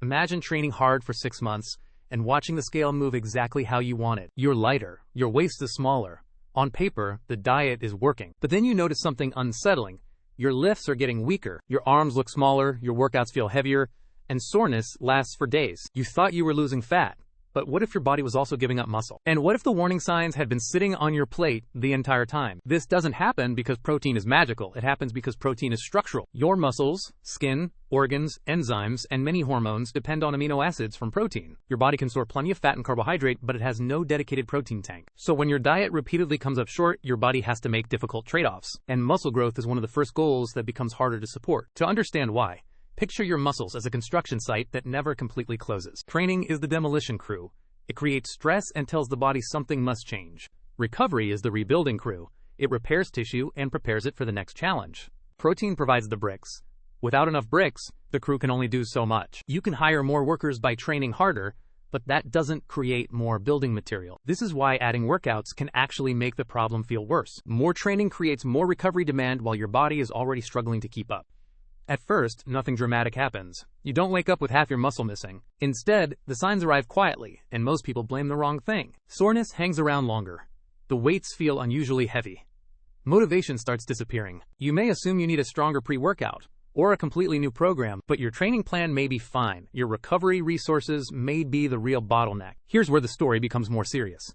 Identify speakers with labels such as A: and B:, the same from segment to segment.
A: Imagine training hard for 6 months and watching the scale move exactly how you want it. You're lighter, your waist is smaller. On paper, the diet is working. But then you notice something unsettling. Your lifts are getting weaker, your arms look smaller, your workouts feel heavier, and soreness lasts for days. You thought you were losing fat. But what if your body was also giving up muscle? And what if the warning signs had been sitting on your plate the entire time? This doesn't happen because protein is magical. It happens because protein is structural. Your muscles, skin, organs, enzymes, and many hormones depend on amino acids from protein. Your body can store plenty of fat and carbohydrate, but it has no dedicated protein tank. So when your diet repeatedly comes up short, your body has to make difficult trade-offs. And muscle growth is one of the first goals that becomes harder to support. To understand why, picture your muscles as a construction site that never completely closes. Training is the demolition crew. It creates stress and tells the body something must change. Recovery is the rebuilding crew. It repairs tissue and prepares it for the next challenge. Protein provides the bricks. Without enough bricks, the crew can only do so much. You can hire more workers by training harder, but that doesn't create more building material. This is why adding workouts can actually make the problem feel worse. More training creates more recovery demand while your body is already struggling to keep up. At first, nothing dramatic happens. You don't wake up with half your muscle missing. Instead, the signs arrive quietly, and most people blame the wrong thing. Soreness hangs around longer. The weights feel unusually heavy. Motivation starts disappearing. You may assume you need a stronger pre-workout or a completely new program, but your training plan may be fine. Your recovery resources may be the real bottleneck. Here's where the story becomes more serious.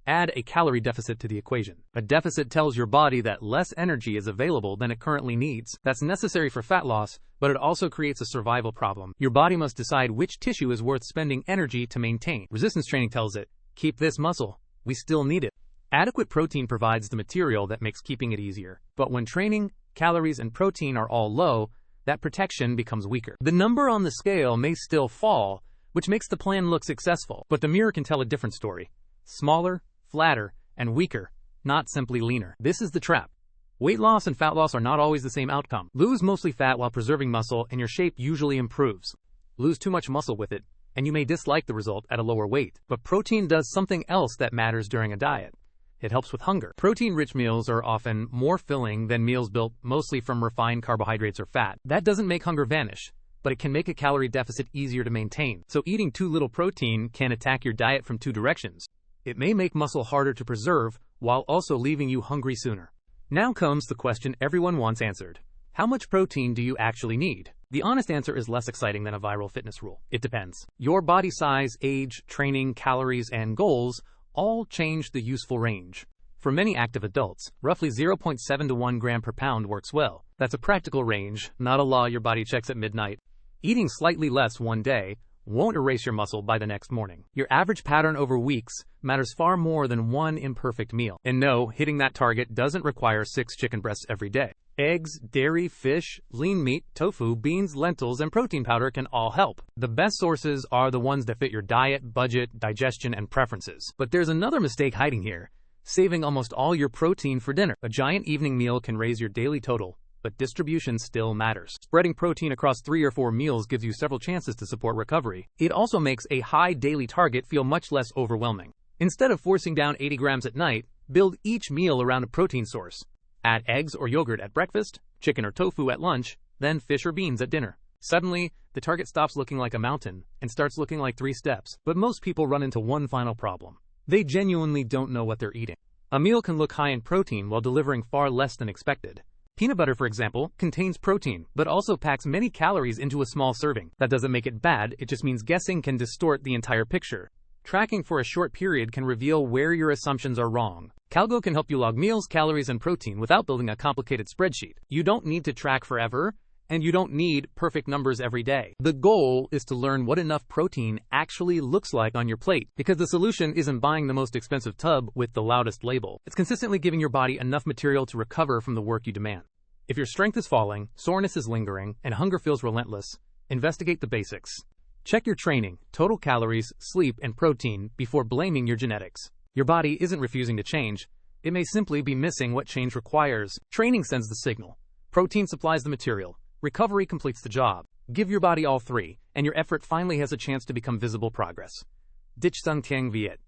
A: Add a calorie deficit to the equation. A deficit tells your body that less energy is available than it currently needs. That's necessary for fat loss, but it also creates a survival problem. Your body must decide which tissue is worth spending energy to maintain. Resistance training tells it, keep this muscle, we still need it. Adequate protein provides the material that makes keeping it easier. But when training, calories, and protein are all low, that protection becomes weaker. The number on the scale may still fall, which makes the plan look successful, but the mirror can tell a different story. Smaller, flatter, and weaker, not simply leaner. This is the trap. Weight loss and fat loss are not always the same outcome. Lose mostly fat while preserving muscle, and your shape usually improves. Lose too much muscle with it, and you may dislike the result at a lower weight. But protein does something else that matters during a diet. It helps with hunger. Protein-rich meals are often more filling than meals built mostly from refined carbohydrates or fat. That doesn't make hunger vanish, but it can make a calorie deficit easier to maintain. So eating too little protein can attack your diet from two directions. It may make muscle harder to preserve, while also leaving you hungry sooner. Now comes the question everyone wants answered. How much protein do you actually need? The honest answer is less exciting than a viral fitness rule. It depends. Your body size, age, training, calories, and goals all change the useful range. For many active adults, roughly 0.7 to 1 gram per pound works well. That's a practical range, not a law your body checks at midnight. Eating slightly less one day won't erase your muscle by the next morning. Your average pattern over weeks matters far more than one imperfect meal. And no, hitting that target doesn't require 6 chicken breasts every day. Eggs, dairy, fish, lean meat, tofu, beans, lentils, and protein powder can all help. The best sources are the ones that fit your diet, budget, digestion, and preferences. But there's another mistake hiding here: saving almost all your protein for dinner. A giant evening meal can raise your daily total, but distribution still matters. Spreading protein across 3 or 4 meals gives you several chances to support recovery. It also makes a high daily target feel much less overwhelming. Instead of forcing down 80 grams at night, build each meal around a protein source. Add eggs or yogurt at breakfast, chicken or tofu at lunch, then fish or beans at dinner. Suddenly, the target stops looking like a mountain and starts looking like 3 steps. But most people run into one final problem. They genuinely don't know what they're eating. A meal can look high in protein while delivering far less than expected. Peanut butter, for example, contains protein, but also packs many calories into a small serving. That doesn't make it bad, it just means guessing can distort the entire picture. Tracking for a short period can reveal where your assumptions are wrong. Calgo can help you log meals, calories, and protein without building a complicated spreadsheet. You don't need to track forever, and you don't need perfect numbers every day. The goal is to learn what enough protein actually looks like on your plate, because the solution isn't buying the most expensive tub with the loudest label. It's consistently giving your body enough material to recover from the work you demand. If your strength is falling, soreness is lingering, and hunger feels relentless, investigate the basics. Check your training, total calories, sleep, and protein before blaming your genetics. Your body isn't refusing to change. It may simply be missing what change requires. Training sends the signal. Protein supplies the material. Recovery completes the job. Give your body all 3, and your effort finally has a chance to become visible progress. Dich Sung Tieng Viet.